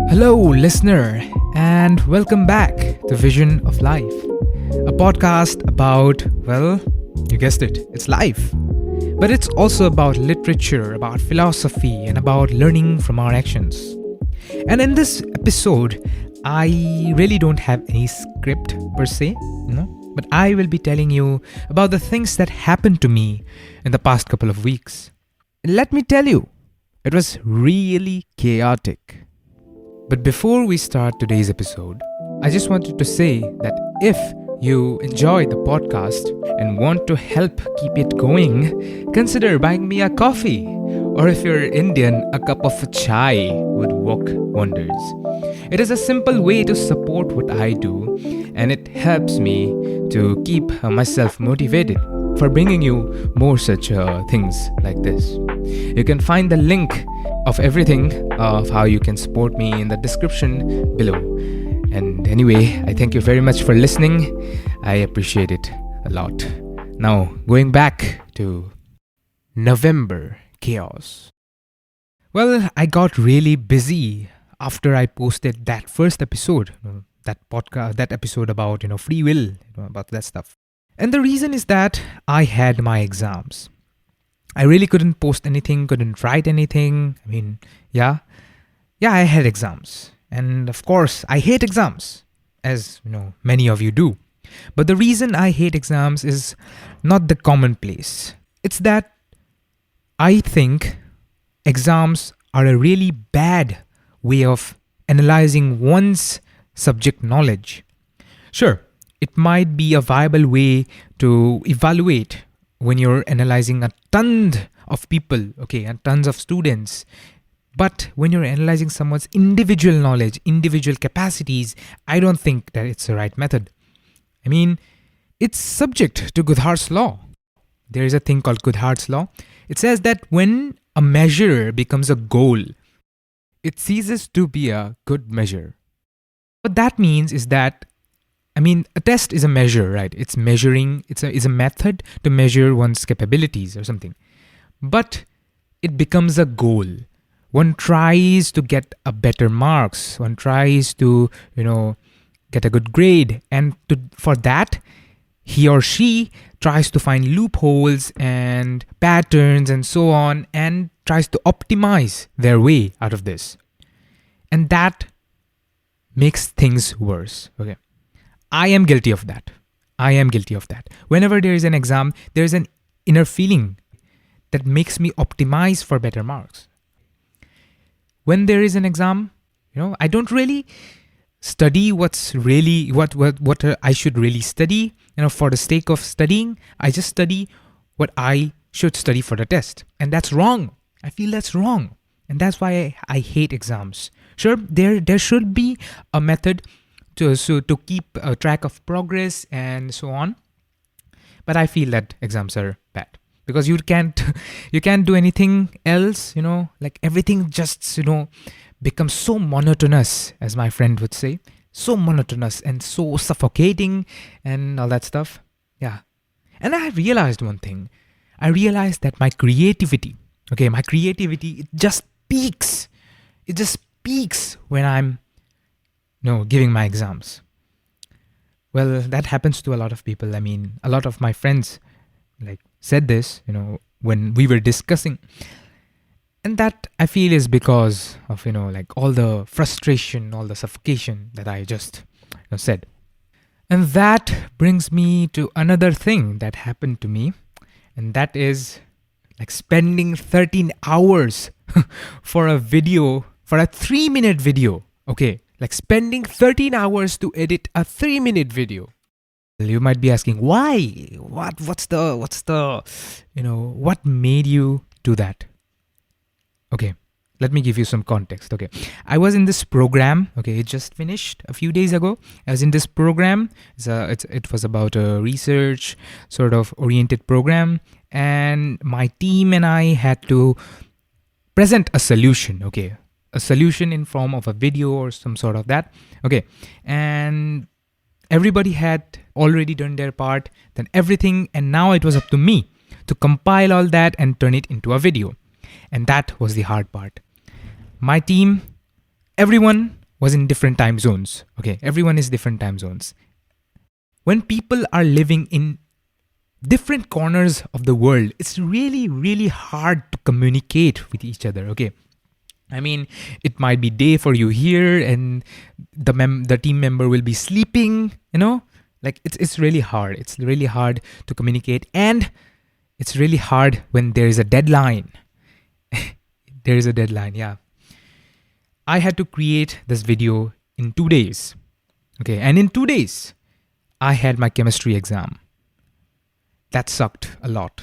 Hello, listener, and welcome back to Vision of Life, a podcast about, well, you guessed it, it's life. But it's also about literature, about philosophy, and about learning from our actions. And in this episode, I really don't have any script per se, but I will be telling you about the things that happened to me in the past couple of weeks. Let me tell you, it was really chaotic. But before we start today's episode, I just wanted to say that if you enjoy the podcast and want to help keep it going, consider buying me a coffee. Or if you're Indian, a cup of chai would work wonders. It is a simple way to support what I do, and it helps me to keep myself motivated for bringing you more such things like this. You can find the link of everything of how you can support me in the description below. And anyway, I thank you very much for listening. I appreciate it a lot. Now, going back to November chaos. Well, I got really busy after I posted that first episode, that episode about free will, about that stuff. And the reason is that I had my exams. I really couldn't post anything, couldn't write anything. I had exams. And of course, I hate exams, as many of you do. But the reason I hate exams is not the commonplace. It's that I think exams are a really bad way of analyzing one's subject knowledge. Sure, it might be a viable way to evaluate when you're analyzing a ton of people, and tons of students. But when you're analyzing someone's individual knowledge, individual capacities, I don't think that it's the right method. I mean, it's subject to Goodhart's law. There is a thing called Goodhart's law. It says that when a measure becomes a goal, it ceases to be a good measure. What that means is that a test is a measure, right? It's measuring, it's a method to measure one's capabilities or something. But it becomes a goal. One tries to get a better marks. One tries to, get a good grade. And for that, he or she tries to find loopholes and patterns and so on and tries to optimize their way out of this. And that makes things worse, I am guilty of that. Whenever there is an exam, there is an inner feeling that makes me optimize for better marks. When there is an exam, I don't really study what I should really study, for the sake of studying. I just study what I should study for the test. And that's wrong. I feel that's wrong. And that's why I hate exams. Sure, there should be a method to keep track of progress and so on. But I feel that exams are bad. Because you can't do anything else, like everything just, becomes so monotonous, as my friend would say. So monotonous and so suffocating and all that stuff. Yeah. And I realized one thing. I realized that my creativity, it just peaks. It just peaks when I'm, giving my exams. Well, that happens to a lot of people. A lot of my friends, said this, when we were discussing. And that I feel is because of, all the frustration, all the suffocation that I just said. And that brings me to another thing that happened to me. And that is spending 13 hours for a 3-minute video. Spending 13 hours to edit a 3-minute video. You might be asking, why? What's the, what made you do that? Let me give you some context. I was in this program. It just finished a few days ago. I was in this program. It was about a research sort of oriented program. And my team and I had to present a solution. A solution in form of a video or some sort of that. And everybody had already done their part, then everything, and now it was up to me to compile all that and turn it into a video. And that was the hard part. My team, everyone was in different time zones. Okay, everyone is different time zones. When people are living in different corners of the world, it's really, really hard to communicate with each other. Okay, I mean, it might be day for you here, and the team member will be sleeping. Like it's really hard. It's really hard to communicate, and it's really hard when there is a deadline. There is a deadline. Yeah, I had to create this video in 2 days. Okay, and in 2 days, I had my chemistry exam. That sucked a lot.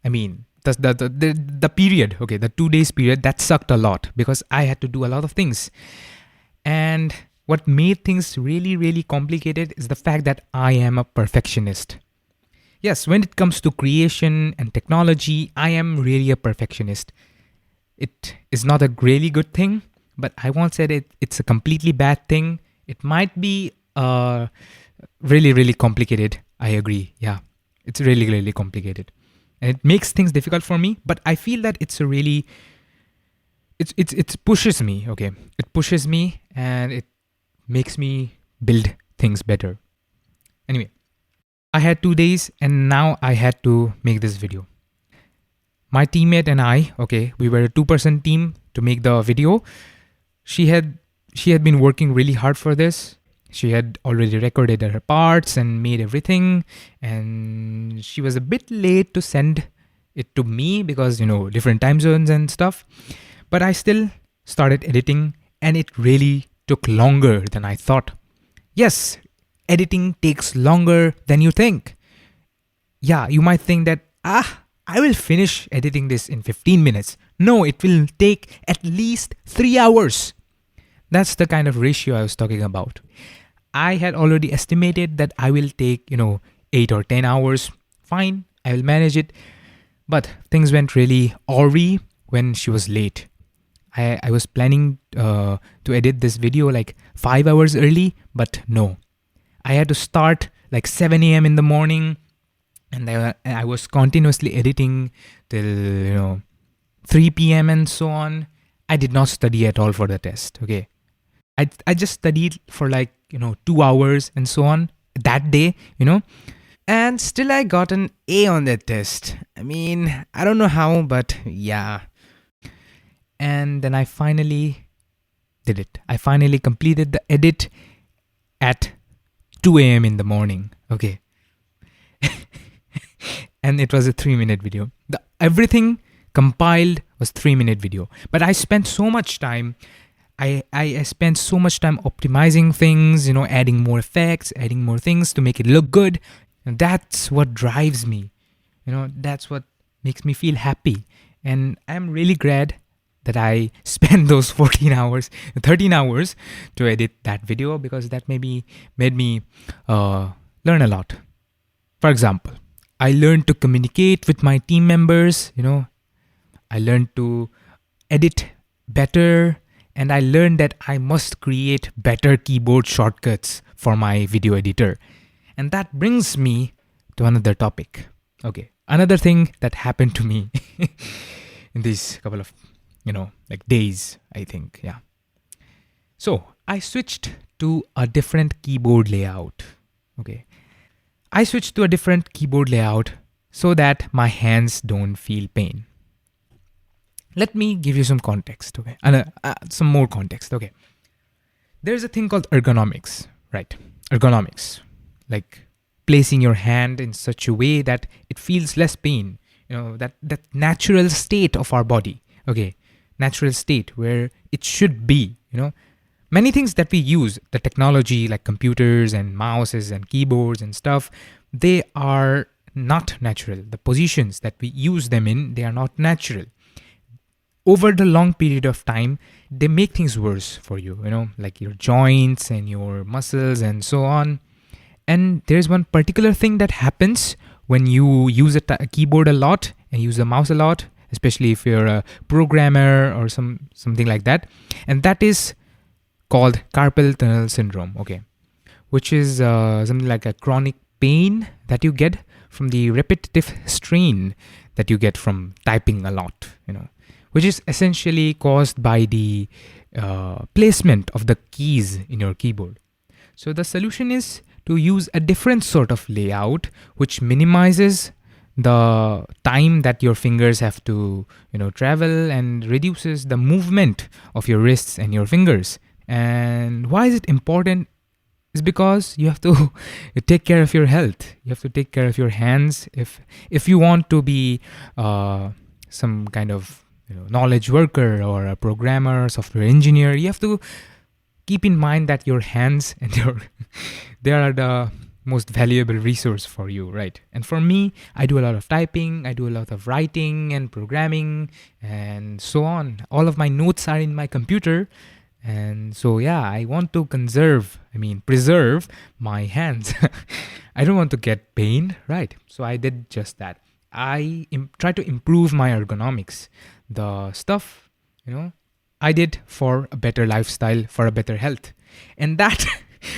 I mean, the period, okay, the 2 days period, that sucked a lot because I had to do a lot of things. And what made things really, really complicated is the fact that I am a perfectionist. Yes, when it comes to creation and technology, I am really a perfectionist. It is not a really good thing, but I won't say that it's a completely bad thing. It might be really, really complicated. I agree. Yeah, it's really, really complicated. And it makes things difficult for me, but I feel that it's a really, it pushes me, okay? It pushes me and it makes me build things better. Anyway, I had 2 days and now I had to make this video. My teammate and I, okay, we were a 2-person team to make the video. She had been working really hard for this. She had already recorded her parts and made everything, and she was a bit late to send it to me because, different time zones and stuff. But I still started editing, and it really took longer than I thought. Yes, editing takes longer than you think. Yeah, you might think that, I will finish editing this in 15 minutes. No, it will take at least 3 hours. That's the kind of ratio I was talking about. I had already estimated that I will take, 8 or 10 hours. Fine, I will manage it. But things went really awry when she was late. I was planning to edit this video like 5 hours early, but no. I had to start like 7 a.m. in the morning, and I was continuously editing till, 3 p.m. and so on. I did not study at all for the test, okay? I just studied for like, 2 hours and so on that day, and still I got an A on that test. I mean, I don't know how, but yeah. And then I finally did it. I finally completed the edit at 2 a.m. in the morning, okay? And it was a 3-minute video. Everything compiled was 3-minute video, but I spent so much time. I spent so much time optimizing things, adding more effects, adding more things to make it look good. And that's what drives me. That's what makes me feel happy. And I'm really glad that I spent those 13 hours to edit that video, because that maybe made me learn a lot. For example, I learned to communicate with my team members, I learned to edit better. And I learned that I must create better keyboard shortcuts for my video editor. And that brings me to another topic. Okay, another thing that happened to me in these couple of, days, I think, yeah. So I switched to a different keyboard layout. Okay, I switched to a different keyboard layout so that my hands don't feel pain. Let me give you some context, okay? And some more context, okay? There's a thing called ergonomics, right? Ergonomics, like placing your hand in such a way that it feels less pain. That natural state of our body, okay? Natural state where it should be, Many things that we use, the technology like computers and mouses and keyboards and stuff, they are not natural. The positions that we use them in, they are not natural. Over the long period of time, they make things worse for you, like your joints and your muscles and so on. And there's one particular thing that happens when you use a keyboard a lot and use a mouse a lot, especially if you're a programmer or something like that. And that is called carpal tunnel syndrome, okay, which is something like a chronic pain that you get from the repetitive strain that you get from typing a lot, which is essentially caused by the placement of the keys in your keyboard. So the solution is to use a different sort of layout which minimizes the time that your fingers have to travel and reduces the movement of your wrists and your fingers. And why is it important? Is because you have to take care of your health. You have to take care of your hands. If you want to be some kind of knowledge worker or a programmer, software engineer, you have to keep in mind that your hands and they are the most valuable resource for you, right? And for me, I do a lot of typing, I do a lot of writing and programming and so on. All of my notes are in my computer. And so, yeah, I want to preserve my hands. I don't want to get pain, right? So I did just that. I try to improve my ergonomics. The stuff, I did for a better lifestyle, for a better health. And that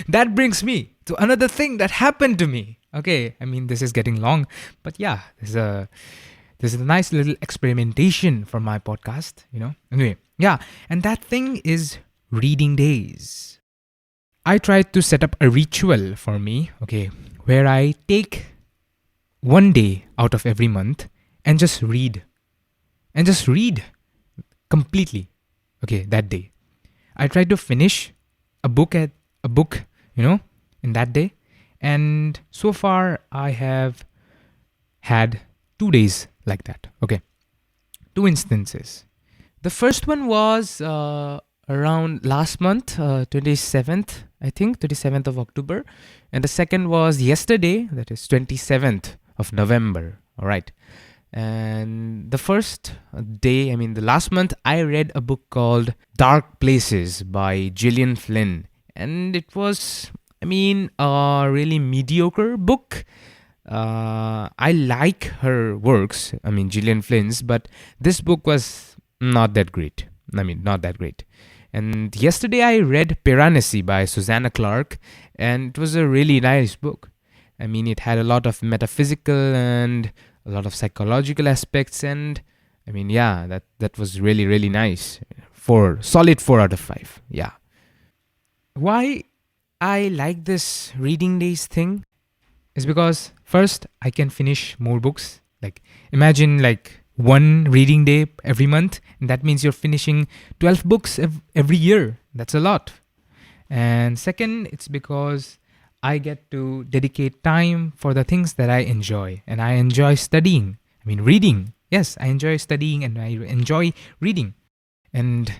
that brings me to another thing that happened to me. Okay, this is getting long, but yeah, this is a nice little experimentation for my podcast, Anyway, yeah, and that thing is reading days. I tried to set up a ritual for me, okay, where I take one day out of every month and just read. And just read completely, okay, that day. I tried to finish a book, in that day. And so far, I have had 2 days like that, okay. 2 instances. The first one was around last month, 27th, I think, 27th of October. And the second was yesterday, that is 27th of November, all right. And the first day, the last month, I read a book called Dark Places by Gillian Flynn. And it was, a really mediocre book. I like her works, Gillian Flynn's, but this book was not that great. Not that great. And yesterday I read Piranesi by Susanna Clarke, and it was a really nice book. It had a lot of metaphysical and a lot of psychological aspects, and that was really, really nice. Solid 4 out of 5. Yeah. Why I like this reading days thing is because first I can finish more books. Like imagine one reading day every month, and that means you're finishing 12 books every year. That's a lot. And second, it's because I get to dedicate time for the things that I enjoy. And I enjoy studying. Reading. Yes, I enjoy studying and I enjoy reading. And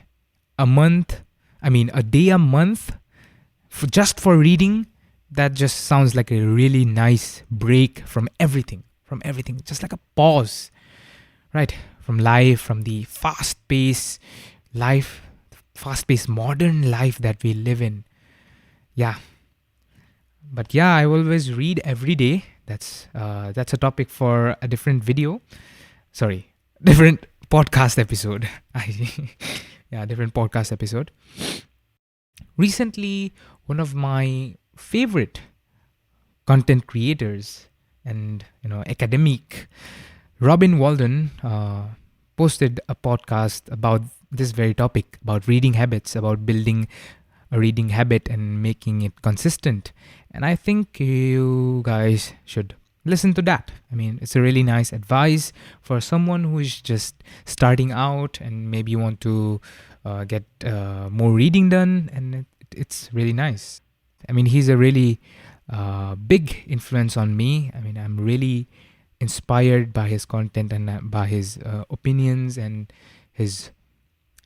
a day a month just for reading, that just sounds like a really nice break from everything. Just like a pause, right? From life, from the fast-paced modern life that we live in. Yeah. But yeah, I always read every day. That's a topic for a different video. Sorry, different podcast episode. Different podcast episode. Recently, one of my favorite content creators and academic, Robin Walden, posted a podcast about this very topic, about reading habits, about building a reading habit and making it consistent. And I think you guys should listen to that. It's a really nice advice for someone who is just starting out and maybe want to get more reading done, and it's really nice. He's a really big influence on me. I'm really inspired by his content and by his opinions and his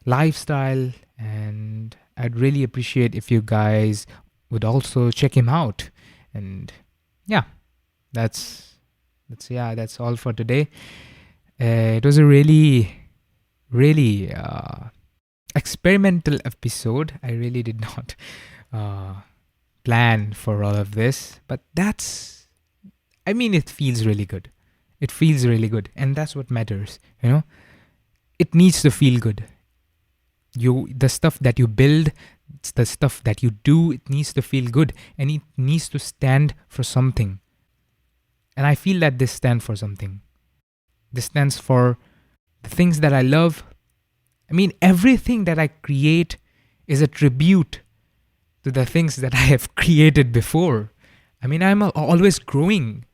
lifestyle, and I'd really appreciate if you guys would also check him out. And yeah, that's all for today. It was a really experimental episode. I really did not plan for all of this, but it feels really good. It feels really good, and that's what matters. It needs to feel good. The stuff that you build, the stuff that you do, it needs to feel good, and it needs to stand for something. And I feel that this stands for something. This stands for the things that I love. Everything that I create is a tribute to the things that I have created before. I mean, I'm always growing,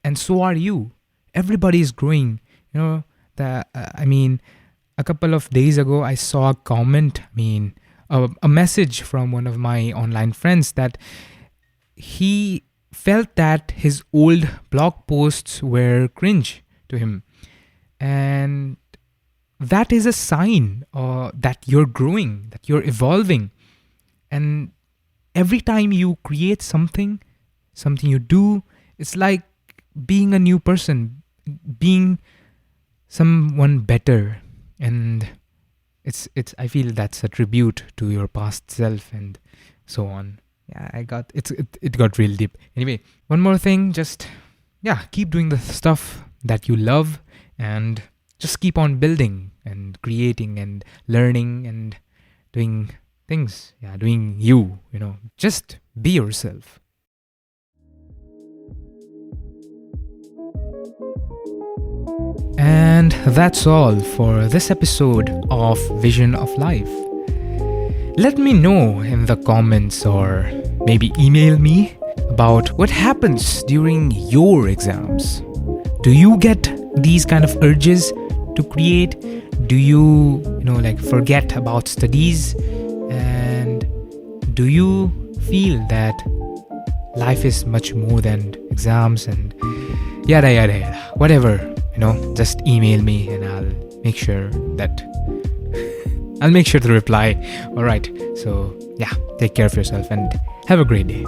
and so are you. Everybody is growing. You know, I mean, a couple of days ago, I saw a comment, a message from one of my online friends that he felt that his old blog posts were cringe to him. And that is a sign that you're growing, that you're evolving. And every time you create something you do, it's like being a new person, being someone better. And it's I feel that's a tribute to your past self and so on. Yeah, it got real deep. Anyway, one more thing, just keep doing the stuff that you love, and just keep on building and creating and learning and doing things. Yeah, doing you, just be yourself. And that's all for this episode of Vision of Life. Let me know in the comments or maybe email me about what happens during your exams. Do you get these kind of urges to create? Do you, forget about studies? And do you feel that life is much more than exams and yada yada yada? Whatever, just email me and I'll make sure to reply. All right. So, take care of yourself and have a great day.